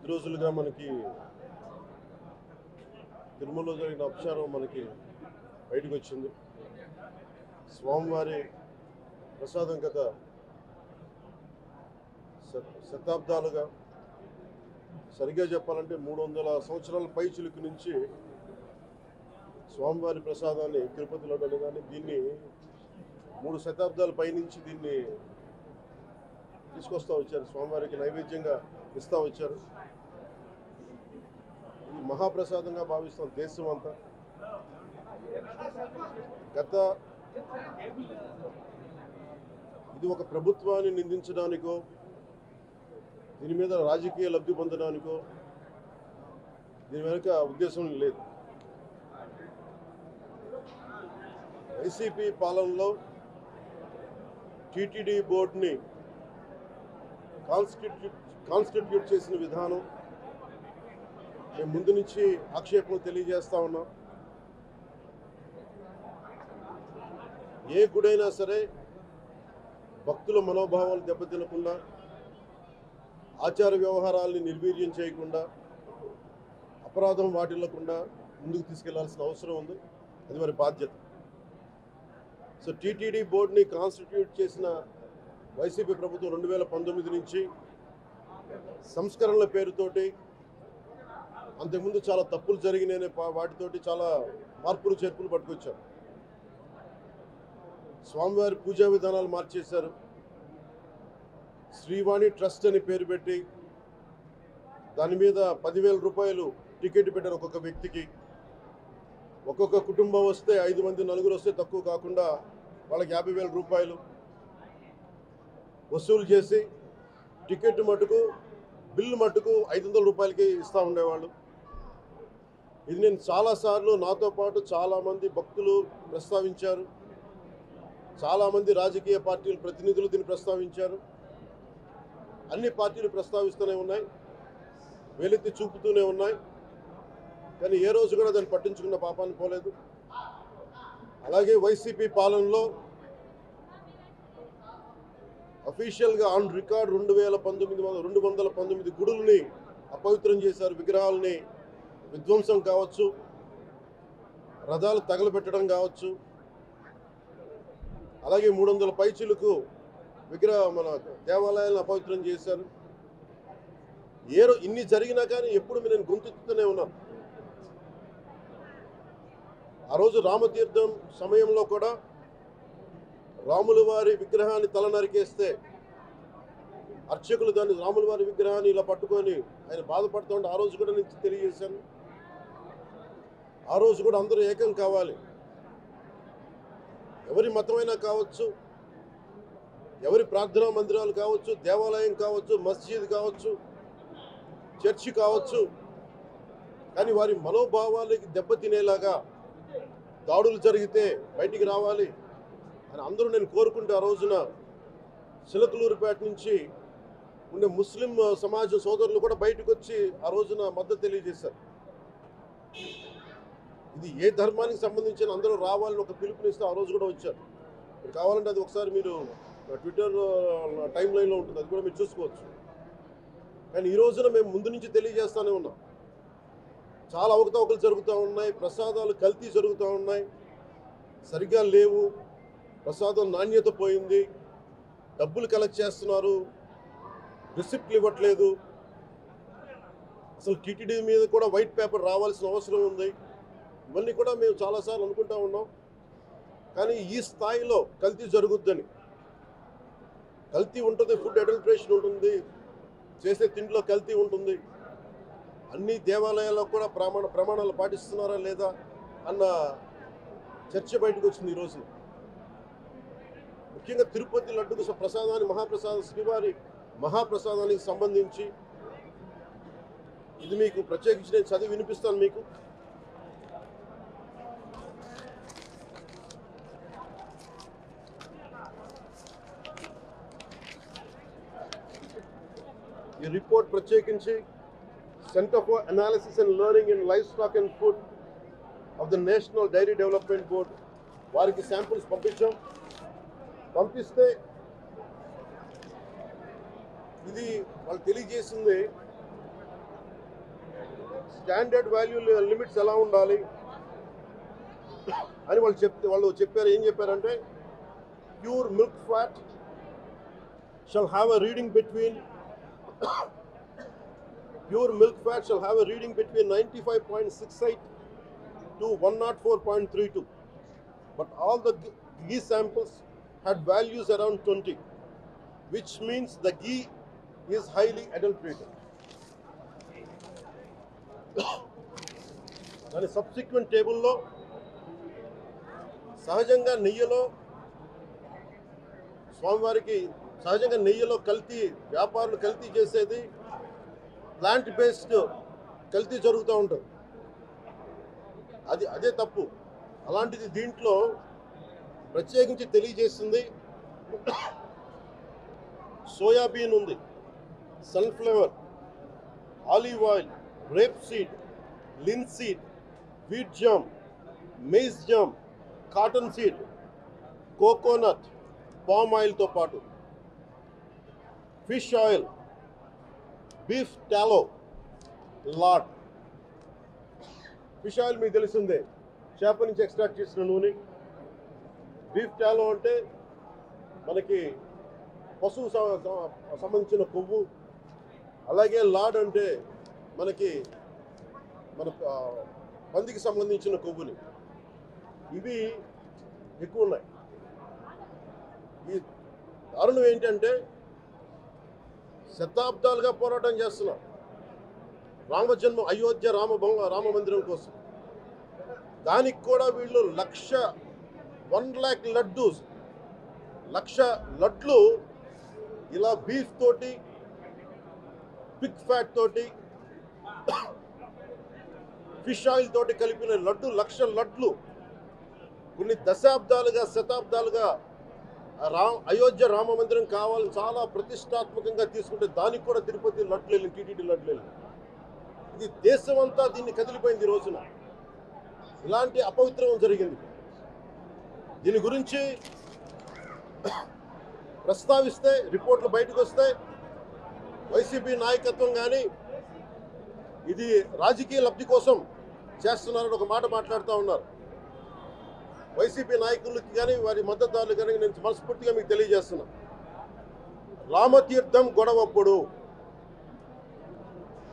కొద్ది రోజులుగా మనకి తిరుమలలో జరిగిన అపచారం మనకి బయటకు వచ్చింది. స్వామివారి ప్రసాదం గత శతాబ్దాలుగా, సరిగ్గా చెప్పాలంటే 300 సంవత్సరాల పై చిలుకు నుంచి స్వామివారి ప్రసాదాన్ని తిరుపతిలో కానీ దీన్ని 3 శతాబ్దాల పైనుంచి దీన్ని తీసుకొస్తూ వచ్చారు, స్వామివారికి నైవేద్యంగా ఇస్తూ వచ్చారు. ఇది మహాప్రసాదంగా భావిస్తాం దేశం అంతా. ఇది ఒక ప్రభుత్వాన్ని నిందించడానికో, దీని మీద రాజకీయ లబ్ధి పొందడానికో దీని వెనుక ఉద్దేశం లేదు. వైసీపీ పాలనలో టీటీడీ బోర్డుని కాన్స్టిట్యూట్ చేసిన విధానం మేము ముందు నుంచి ఆక్షేపణలు తెలియజేస్తా ఉన్నాం. ఏ గుడైనా సరే భక్తుల మనోభావాలు దెబ్బతినకుండా, ఆచార వ్యవహారాలని నిర్వీర్యం చేయకుండా, అపరాధం వాటిల్లకుండా ముందుకు తీసుకెళ్లాల్సిన అవసరం ఉంది. అది మరి బాధ్యత. సో టీటీడీ బోర్డుని కాన్స్టిట్యూట్ చేసిన వైసీపీ ప్రభుత్వం 2019 నుంచి సంస్కరణల పేరుతోటి, అంతకుముందు చాలా తప్పులు జరిగినాయనే వాటితోటి చాలా మార్పులు చేర్పులు పట్టుకొచ్చారు. స్వామివారి పూజా విధానాలు మార్చేశారు. శ్రీవాణి ట్రస్ట్ అని పేరు పెట్టి దాని మీద 10,000 రూపాయలు టికెట్ పెట్టారు ఒక్కొక్క వ్యక్తికి. ఒక్కొక్క కుటుంబం వస్తే 5 మంది, 4 వస్తే తక్కువ కాకుండా వాళ్ళకి 50,000 రూపాయలు వసూలు చేసి టికెట్ మటుకు, బిల్లు మటుకు 500 రూపాయలకి ఇస్తూ ఉండేవాళ్ళు. ఇది నేను చాలాసార్లు, నాతో పాటు చాలామంది భక్తులు ప్రస్తావించారు, చాలామంది రాజకీయ పార్టీల ప్రతినిధులు దీన్ని ప్రస్తావించారు. అన్ని పార్టీలు ప్రస్తావిస్తూనే ఉన్నాయి, వేలెత్తి చూపుతూనే ఉన్నాయి. కానీ ఏ రోజు కూడా దాన్ని పట్టించుకున్న పాపాన్ని పోలేదు. అలాగే వైసీపీ పాలనలో అఫీషియల్గా ఆన్ రికార్డ్ 219 గుడుల్ని అపవిత్రం చేశారు. విగ్రహాలని విధ్వంసం కావచ్చు, రథాలు తగలబెట్టడం కావచ్చు, అలాగే 300 పైచిలకు మన దేవాలయాలను అపవిత్రం చేశారు. ఇన్ని జరిగినా కానీ ఎప్పుడు నేను గొంతెత్తుతూనే ఉన్నాను. ఆ రోజు రామతీర్థం సమయంలో కూడా రాముల వారి విగ్రహాన్ని తల నరికేస్తే అర్చకులు దాన్ని, రాముల వారి విగ్రహాన్ని ఇలా పట్టుకొని ఆయన బాధపడుతుంటే ఆ రోజు కూడా నేను తెలియజేశాను. ఆ రోజు కూడా అందరూ ఏకం కావాలి. ఎవరి మతమైనా కావచ్చు, ఎవరి ప్రార్థనా మందిరాలు కావచ్చు, దేవాలయం కావచ్చు, మస్జిద్ కావచ్చు, చర్చి కావచ్చు, కానీ వారి మనోభావాలకి దెబ్బతినేలాగా దాడులు జరిగితే బయటికి రావాలి అని అందరూ నేను కోరుకుంటే, ఆ రోజున చిలకలూరుపేట నుంచి ఉండే ముస్లిం సమాజ సోదరులు కూడా బయటకు వచ్చి ఆ రోజున మద్దతు తెలియజేశారు. ఇది ఏ ధర్మానికి సంబంధించిన అందరూ రావాలని ఒక పిలుపునిస్తే ఆ రోజు కూడా వచ్చారు. మీరు కావాలంటే అది ఒకసారి మీరు ట్విట్టర్ టైం లైన్లో ఉంటుంది, అది కూడా మీరు చూసుకోవచ్చు. కానీ ఈ రోజున మేము ముందు నుంచి తెలియజేస్తూనే ఉన్నాం, చాలా అవకతవకలు జరుగుతూ ఉన్నాయి, ప్రసాదాలు కల్తీ జరుగుతూ ఉన్నాయి, సరిగ్గా లేవు, ప్రసాదం నాణ్యత పోయింది, డబ్బులు కలెక్ట్ చేస్తున్నారు, రిసిప్ట్లు ఇవ్వట్లేదు, అసలు టీటీడీ మీద కూడా వైట్ పేపర్ రావాల్సిన అవసరం ఉంది. ఇవన్నీ కూడా మేము చాలాసార్లు అనుకుంటా ఉన్నాం. కానీ ఈ స్థాయిలో కల్తీ జరుగుద్దని, కల్తీ ఉంటుంది, ఫుడ్ అడల్ట్రేషన్ ఉంటుంది, చేసే తిండిలో కల్తీ ఉంటుంది, అన్ని దేవాలయాల్లో కూడా ప్రమాణాలు పాటిస్తున్నారా లేదా అన్న చర్చ బయటకు వచ్చింది ఈ రోజున. ముఖ్యంగా తిరుపతి లడ్డుకు ప్రసాదాన్ని, శ్రీవారి మహాప్రసాదానికి సంబంధించి ఇది మీకు ప్రత్యేకించి నేను చదివి వినిపిస్తాను మీకు. ఈ రిపోర్ట్ ప్రత్యేకించి centre for analysis and learning in livestock and food of the national dairy development board వారికి శాంపుల్స్ పంపిస్తే ఇది వాళ్ళు తెలియజేసింది స్టాండర్డ్ వాల్యూ లిమిట్స్ ఎలా ఉండాలి అని వాళ్ళు చెప్పారు. ఏం చెప్పారంటే pure milk fat shall have a reading between 95.68 to 104.32, but all the ghee samples had values around 20, which means the ghee is highly adulterated. దాని సబ్సిక్వెంట్ టేబుల్లో సహజంగా నెయ్యిలో కల్తీ వ్యాపారులు కల్తీ చేసేది ప్లాంట్ బేస్డ్ కల్తీ జరుగుతూ ఉంటుంది. అదే తప్పు. అలాంటిది దీంట్లో ప్రత్యేకించి తెలియజేస్తుంది సోయాబీన్ ఉంది, sunflower, olive oil, rapeseed, linseed, wheat germ, maize germ, cottonseed, coconut, palm ఆయిల్తో పాటు fish oil, beef tallow, lard. Fish oil మీకు తెలిసిందే, చేప నుంచి ఎక్స్ట్రాక్ట్ చేసిన నూనె. బీఫ్ టాలో అంటే మనకి పశువు సంబంధించిన కొవ్వు. అలాగే లాడ్ అంటే మన పందికి సంబంధించిన కొవ్వుని. ఇవి ఎక్కువ ఉన్నాయి. ఈ దారుణం ఏంటంటే శతాబ్దాలుగా పోరాటం చేస్తున్నాం అయోధ్య రామ మందిరం కోసం. దానికి కూడా వీళ్ళు 1,00,000 లడ్లు ఇలా బీఫ్ తోటి, పిగ్ ఫ్యాట్ తోటి, ఫిష్ ఆయిల్ తోటి కలిపిన 1,00,000 లడ్లు కొన్ని శతాబ్దాలుగా అయోధ్య రామ మందిరం కావాలని చాలా ప్రతిష్టాత్మకంగా తీసుకుంటే దానికి కూడా తిరుపతి లడ్లు, టీటీడీ లడ్లు. ఇది దేశం అంతా దీన్ని కదిలిపోయింది. ఈ రోజున ఇలాంటి అపవిత్రం జరిగింది. దీని గురించి ప్రస్తావిస్తే రిపోర్ట్లు బయటకు వస్తే వైసీపీ నాయకత్వం కానీ ఇది రాజకీయ లబ్ధి కోసం చేస్తున్నారని ఒక మాట మాట్లాడుతూ ఉన్నారు. వైసీపీ నాయకులకి కానీ వారి మద్దతుదారులు కానీ నేను మనస్ఫూర్తిగా మీకు తెలియజేస్తున్నా, రామతీర్థం గొడవప్పుడు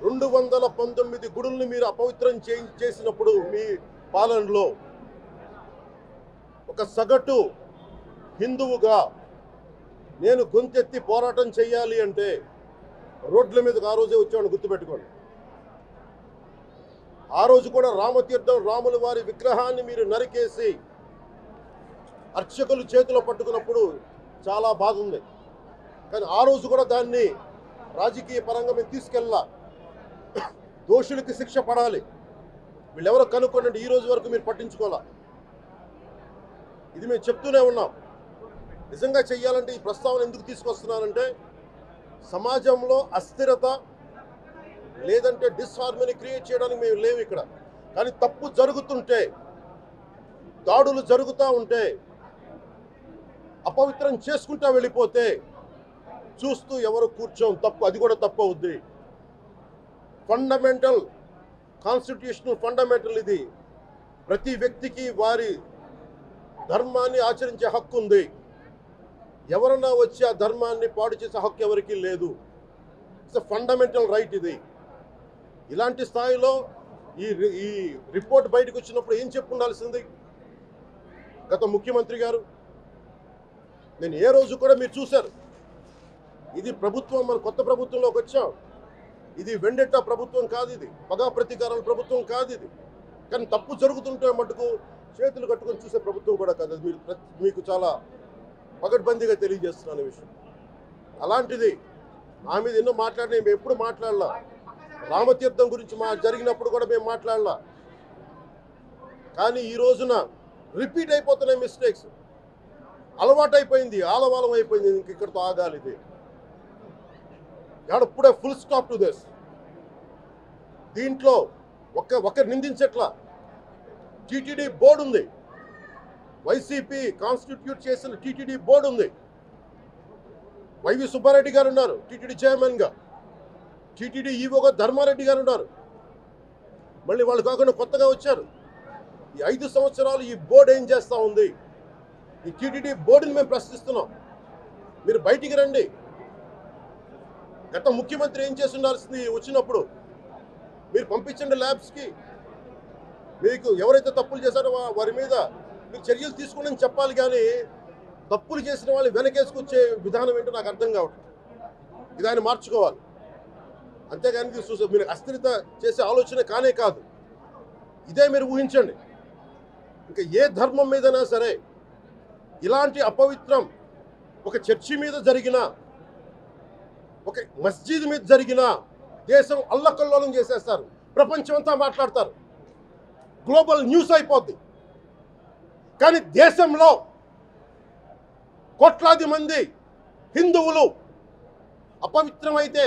219 గుడుల్ని మీరు అపవిత్రం చేసినప్పుడు మీ పాలనలో ఒక సగటు హిందువుగా నేను గొంతెత్తి పోరాటం చేయాలి అంటే రోడ్ల మీదకి ఆ రోజే వచ్చామని గుర్తుపెట్టుకోండి. ఆ రోజు కూడా రామతీర్థం రాముల వారి విగ్రహాన్ని మీరు నరికేసి అర్చకులు చేతిలో పట్టుకున్నప్పుడు చాలా బాధ ఉంది. కానీ ఆ రోజు కూడా దాన్ని రాజకీయ పరంగా మేము తీసుకెళ్ళా. దోషులకి శిక్ష పడాలి. వీళ్ళెవరో కనుక్కోండి, ఈ రోజు వరకు మీరు పట్టించుకోవాలా. ఇది మేము చెప్తూనే ఉన్నాం. నిజంగా చెయ్యాలంటే ఈ ప్రస్తావన ఎందుకు తీసుకొస్తున్నానంటే సమాజంలో అస్థిరత లేదంటే డిస్హార్మనీ క్రియేట్ చేయడానికి మేము లేవు ఇక్కడ. కానీ తప్పు జరుగుతుంటే, దాడులు జరుగుతూ ఉంటే, అపవిత్రం చేసుకుంటా వెళ్ళిపోతే చూస్తూ ఎవరు కూర్చోం. తప్పు, అది కూడా తప్పు అవుద్ది. ఫండమెంటల్ కాన్స్టిట్యూషనల్ ఫండమెంటల్ ఇది. ప్రతి వ్యక్తికి వారి ధర్మాన్ని ఆచరించే హక్కు ఉంది. ఎవరన్నా వచ్చి ఆ ధర్మాన్ని పాడు చేసే హక్కు ఎవరికీ లేదు. ఇట్స్ ఎ ఫండమెంటల్ రైట్ ఇది. ఇలాంటి స్థాయిలో ఈ రిపోర్ట్ బయటకు వచ్చినప్పుడు ఏం చెప్పుండాల్సింది గత ముఖ్యమంత్రి గారు? నేను ఏ రోజు కూడా మీరు చూశారు, ఇది ప్రభుత్వం, మన కొత్త ప్రభుత్వంలోకి వచ్చాం. ఇది వెండెట్టా ప్రభుత్వం కాదు, ఇది పగా ప్రతీకారాల ప్రభుత్వం కాదు ఇది. కానీ తప్పు జరుగుతుంటే మటుకు చేతులు కట్టుకొని చూసే ప్రభుత్వం కూడా కాదు. అది మీకు చాలా పగడ్బందీగా తెలియజేస్తున్నాను ఈ విషయం. అలాంటిది నా మీద ఎన్నో మాట్లాడినా మేము ఎప్పుడు మాట్లాడలా. రామతీర్థం గురించి జరిగినప్పుడు కూడా మేము మాట్లాడలా. కానీ ఈ రోజున రిపీట్ అయిపోతున్నాయి మిస్టేక్స్. అలవాటైపోయింది, ఆలవాలం అయిపోయింది. ఇంక ఇక్కడితో ఆగాలి. ఇది ఇప్పుడే ఫుల్ స్టాప్ టు దిస్. దీంట్లో ఒకరు నిందించట్లా. టీటీడీ బోర్డు ఉంది, వైసీపీ కాన్స్టిట్యూట్ చేసిన టీటీడీ బోర్డు ఉంది. వైవి సుబ్బారెడ్డి గారు ఉన్నారు టీటీడీ చైర్మన్గా. టీటీడీ ఈవోగా ధర్మారెడ్డి గారు ఉన్నారు. మళ్ళీ వాళ్ళు కాకుండా కొత్తగా వచ్చారు. ఈ 5 సంవత్సరాలు ఈ బోర్డు ఏం చేస్తూ ఉంది? ఈ టీటీడీ బోర్డుని మేము ప్రశ్నిస్తున్నాం. మీరు బయటికి రండి. గత ముఖ్యమంత్రి ఏం చేసి ఉండాల్సింది వచ్చినప్పుడు? మీరు పంపించండి ల్యాబ్స్కి. మీకు ఎవరైతే తప్పులు చేశారో వారి మీద మీరు చర్యలు తీసుకోండి చెప్పాలి. కానీ తప్పులు చేసిన వాళ్ళు వెనకేసుకొచ్చే విధానం ఏంటో నాకు అర్థం కావట్లేదు. ఇది ఆయన మార్చుకోవాలి. అంతేగాని మీరు అస్థిరత చేసే ఆలోచన కానే కాదు. ఇదే మీరు ఊహించండి. ఇంకా ఏ ధర్మం మీదైనా సరే ఇలాంటి అపవిత్రం ఒక చర్చి మీద జరిగిన, ఒక మస్జిద్ మీద జరిగిన దేశం అల్లకల్లోలం చేసేస్తారు. ప్రపంచం అంతా మాట్లాడతారు. గ్లోబల్ న్యూస్ అయిపోద్ది. కానీ దేశంలో కోట్లాది మంది హిందువులు అపవిత్రమైతే,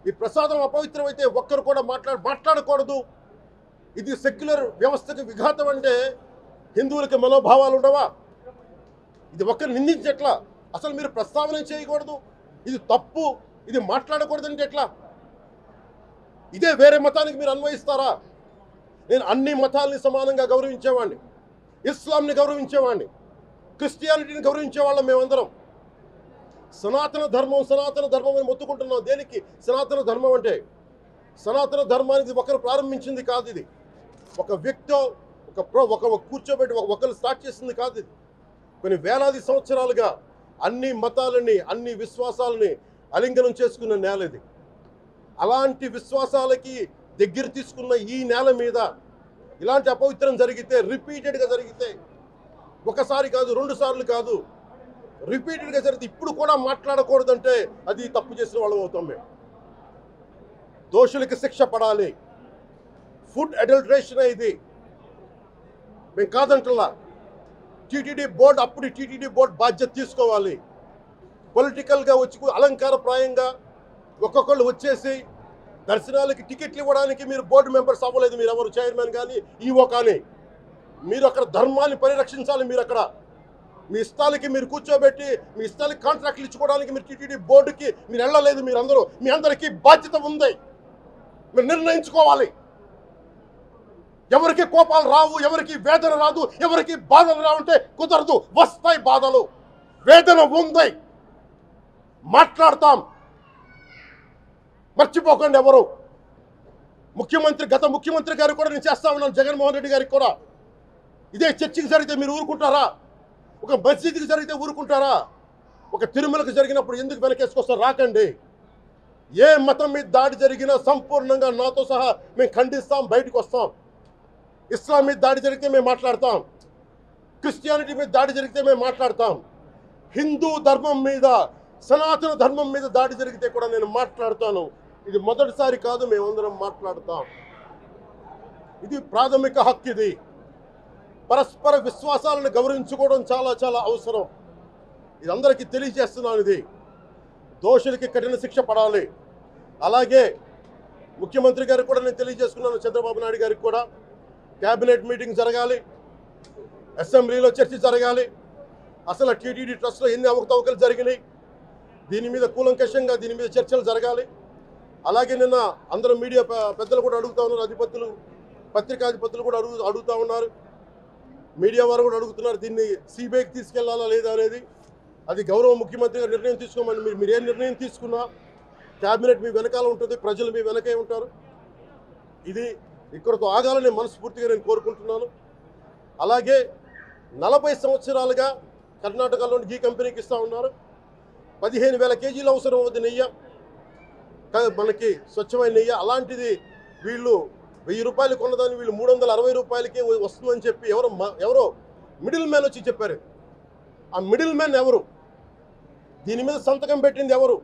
ఈ ప్రసాదం అపవిత్రమైతే ఒక్కరు కూడా మాట్లాడకూడదు. ఇది సెక్యులర్ వ్యవస్థకు విఘాతం అంటే హిందువులకి మనోభావాలు ఉండవా? ఇది ఒక్కరు నిందించట్లా? అసలు మీరు ప్రస్తావన చేయకూడదు, ఇది తప్పు, ఇది మాట్లాడకూడదు అంటే ఎట్లా? ఇదే వేరే మతానికి మీరు అన్వయిస్తారా? నేను అన్ని మతాలని సమానంగా గౌరవించేవాడిని. ఇస్లాంని గౌరవించేవాడిని, క్రిస్టియానిటీని గౌరవించేవాళ్ళం మేమందరం. సనాతన ధర్మం అని మొత్తుకుంటున్నాం. దేనికి సనాతన ధర్మం అంటే? సనాతన ధర్మానికి ఒకరు ప్రారంభించింది కాదు. ఇది ఒక వ్యక్తో ఒక కూర్చోబెట్టి ఒకరు స్టార్ట్ చేసింది కాదు. ఇది కొన్ని వేలాది సంవత్సరాలుగా అన్ని మతాలని, అన్ని విశ్వాసాలని అలింగనం చేసుకున్న నేల ఇది. అలాంటి విశ్వాసాలకి దగ్గర తీసుకున్న ఈ నేల మీద ఇలాంటి అపవిత్రం జరిగితే, రిపీటెడ్గా జరిగితే, ఒకసారి కాదు 2 సార్లు కాదు, రిపీటెడ్గా జరిగితే ఇప్పుడు కూడా మాట్లాడకూడదంటే అది తప్పు చేసిన వాళ్ళం అవుతాం మేము. దోషులకి శిక్ష పడాలి. ఫుడ్ అడల్టరేషన్ ఇది మేము కాదంటలా. టీటీడీ బోర్డు అప్పుడు టీటీడీ బోర్డు బాధ్యత తీసుకోవాలి. పొలిటికల్గా వచ్చి అలంకారప్రాయంగా ఒక్కొక్కళ్ళు వచ్చేసి దర్శనాలకి టికెట్లు ఇవ్వడానికి మీరు బోర్డు మెంబర్స్ అవ్వలేదు. మీరు ఎవరు చైర్మన్ కానీ ఈవో కానీ. మీరు అక్కడ ధర్మాన్ని పరిరక్షించాలి. మీరు అక్కడ మీ ఇష్టాలకి మీరు కూర్చోబెట్టి మీ ఇష్టాలకి కాంట్రాక్ట్లు ఇచ్చుకోవడానికి మీరు టీటీడీ బోర్డుకి మీరు వెళ్ళలేదు. మీరందరూ, మీ అందరికీ బాధ్యత ఉంది. మీరు నిర్ణయించుకోవాలి. ఎవరికి కోపాలు రావు, ఎవరికి వేదన రాదు, ఎవరికి బాధలు రావంటే కుదరదు. వస్తాయి బాధలు, వేదన ఉంది, మాట్లాడతాం. మర్చిపోకండి ఎవరు. గత ముఖ్యమంత్రి గారు కూడా నేను చేస్తా ఉన్నాను, జగన్మోహన్ రెడ్డి గారికి కూడా. ఇదే చర్చికి జరిగితే మీరు ఊరుకుంటారా? ఒక మస్జిద్కి జరిగితే ఊరుకుంటారా? ఒక తిరుమలకు జరిగినప్పుడు ఎందుకు వెనకేసుకొస్తారు? రాకండి. ఏ మతం మీద దాడి జరిగినా సంపూర్ణంగా నాతో సహా మేము ఖండిస్తాం, బయటకు వస్తాం. ఇస్లాం మీద దాడి జరిగితే మేము మాట్లాడతాం, క్రిస్టియానిటీ మీద దాడి జరిగితే మేము మాట్లాడతాం. హిందూ ధర్మం మీద, సనాతన ధర్మం మీద దాడి జరిగితే కూడా నేను మాట్లాడతాను. ఇది మొదటిసారి కాదు, మేమందరం మాట్లాడతాం. ఇది ప్రాథమిక హక్కు. ఇది పరస్పర విశ్వాసాలను గౌరవించుకోవడం చాలా చాలా అవసరం. ఇది అందరికీ తెలియజేస్తున్నాను. ఇది దోషులకి కఠిన శిక్ష పడాలి. అలాగే ముఖ్యమంత్రి గారికి కూడా నేను తెలియజేసుకున్నాను, చంద్రబాబు నాయుడు గారికి కూడా. క్యాబినెట్ మీటింగ్ జరగాలి, అసెంబ్లీలో చర్చ జరగాలి. అసలు టీటీడీ ట్రస్ట్లో ఎన్ని అవకతవకలు జరిగినాయి, దీని మీద కూలంకషంగా దీని మీద చర్చలు జరగాలి. అలాగే నిన్న అందరూ మీడియా పెద్దలు కూడా అడుగుతూ ఉన్నారు, అధిపతులు, పత్రికాధిపతులు కూడా అడుగుతూ ఉన్నారు, మీడియా వారు కూడా అడుగుతున్నారు, దీన్ని సిబిఐకి తీసుకెళ్లాలా లేదా అనేది. అది గౌరవ ముఖ్యమంత్రి గారు నిర్ణయం తీసుకోమని. మీరు ఏ నిర్ణయం తీసుకున్నా క్యాబినెట్ మీ వెనకాల ఉంటుంది, ప్రజలు మీ వెనకే ఉంటారు. ఇది ఇక్కడతో ఆగాలని మనస్ఫూర్తిగా నేను కోరుకుంటున్నాను. అలాగే 40 సంవత్సరాలుగా కర్ణాటకలోని గీ కంపెనీకి ఇస్తూ ఉన్నారు. 15,000 కేజీలు అవసరం అవుతుంది నెయ్యి, మనకి స్వచ్ఛమైన నెయ్యి. అలాంటిది వీళ్ళు 1000 రూపాయలు కొన్నదాన్ని వీళ్ళు 360 రూపాయలకే వస్తుందని చెప్పి ఎవరో మిడిల్ మ్యాన్ వచ్చి చెప్పారు. ఆ మిడిల్ మ్యాన్ ఎవరు? దీని మీద సంతకం పెట్టింది ఎవరు?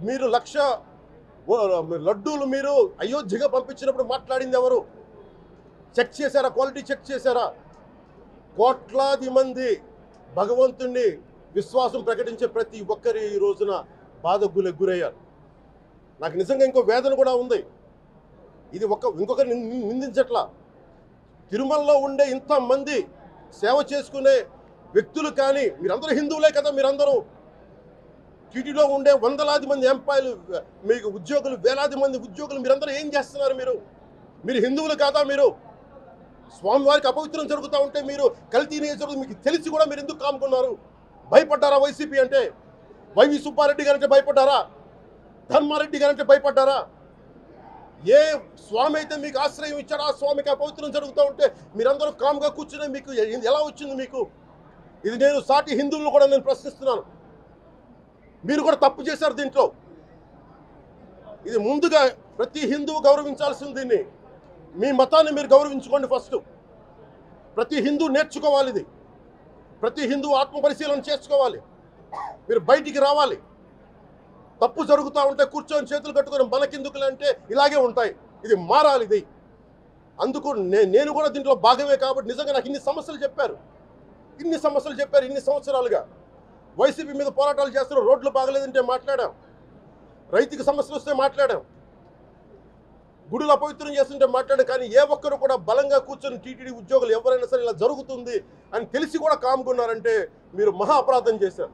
మీరు 1,00,000 లడ్డూలు మీరు అయోధ్యగా పంపించినప్పుడు మాట్లాడింది ఎవరు? చెక్ చేశారా? క్వాలిటీ చెక్ చేశారా? కోట్లాది మంది భగవంతుణ్ణి విశ్వాసం ప్రకటించే ప్రతి ఒక్కరి ఈ రోజున బాధకు గురయ్యారు. నాకు నిజంగా ఇంకో వేదన కూడా ఉంది. ఇది ఇంకొకరు నిందించట్లా. తిరుమలలో ఉండే ఇంతమంది సేవ చేసుకునే వ్యక్తులు కానీ, మీరందరూ హిందువులే కదా, మీరందరూ టీటీలో ఉండే వందలాది మంది ఎంప్లాయీలు, మీకు ఉద్యోగులు, వేలాది మంది ఉద్యోగులు, మీరందరూ ఏం చేస్తున్నారు? మీరు మీరు హిందువులు కాదా? మీరు స్వామివారికి అపవిత్రం జరుగుతూ ఉంటే మీరు కల్తీ జరుగుతుంది మీకు తెలిసి కూడా మీరు ఎందుకు కాముకున్నారు? భయపడ్డారా వైసీపీ అంటే? వైవి సుబ్బారెడ్డి గారంటే భయపడ్డారా? ధర్మారెడ్డి గారంటే భయపడ్డారా? ఏ స్వామి అయితే మీకు ఆశ్రయం ఇచ్చారో ఆ స్వామికి అపవిత్రం జరుగుతూ ఉంటే మీరందరూ కామ్గా కూర్చునే మీకు ఎలా వచ్చింది మీకు? ఇది నేను సాటి హిందువులను కూడా నేను ప్రశ్నిస్తున్నాను. మీరు కూడా తప్పు చేశారు దీంట్లో. ఇది ముందుగా ప్రతి హిందువు గౌరవించాల్సింది దీన్ని. మీ మతాన్ని మీరు గౌరవించుకోండి ఫస్ట్. ప్రతి హిందువు నేర్చుకోవాలి ఇది. ప్రతి హిందువు ఆత్మపరిశీలన చేసుకోవాలి. మీరు బయటికి రావాలి. తప్పు జరుగుతూ ఉంటే కూర్చొని చేతులు కట్టుకొని మనకెందుకులే అంటే ఇలాగే ఉంటాయి. ఇది మారాలి ఇది. అందుకు నేను కూడా దీంట్లో భాగమే కాబట్టి నిజంగా నాకు ఇన్ని సమస్యలు చెప్పారు ఇన్ని సంవత్సరాలుగా. వైసీపీ మీద పోరాటాలు చేస్తున్న రోడ్లు బాగలేదంటే మాట్లాడాం, రైతుకి సమస్యలు వస్తే మాట్లాడాం, గుడులు అపవిత్రం చేస్తుంటే మాట్లాడాం. కానీ ఏ ఒక్కరు కూడా బలంగా కూర్చొని టీటీడీ ఉద్యోగులు ఎవరైనా సరే ఇలా జరుగుతుంది అని తెలిసి కూడా కామ్కున్నారంటే మీరు మహా అపరాధం చేశారు.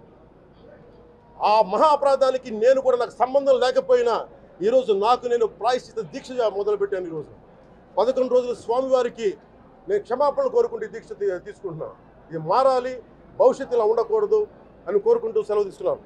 ఆ మహా అపరాధానికి నేను కూడా నాకు సంబంధం లేకపోయినా ఈరోజు నేను ప్రాయశ్చిత దీక్ష మొదలుపెట్టాను. ఈరోజు 11 రోజులు స్వామివారికి నేను క్షమాపణలు కోరుకుంటూ దీక్ష తీసుకుంటున్నాను. ఇది మారాలి, భవిష్యత్తులో ఉండకూడదు అని కోరుకుంటూ సెలవు తీసుకున్నాను.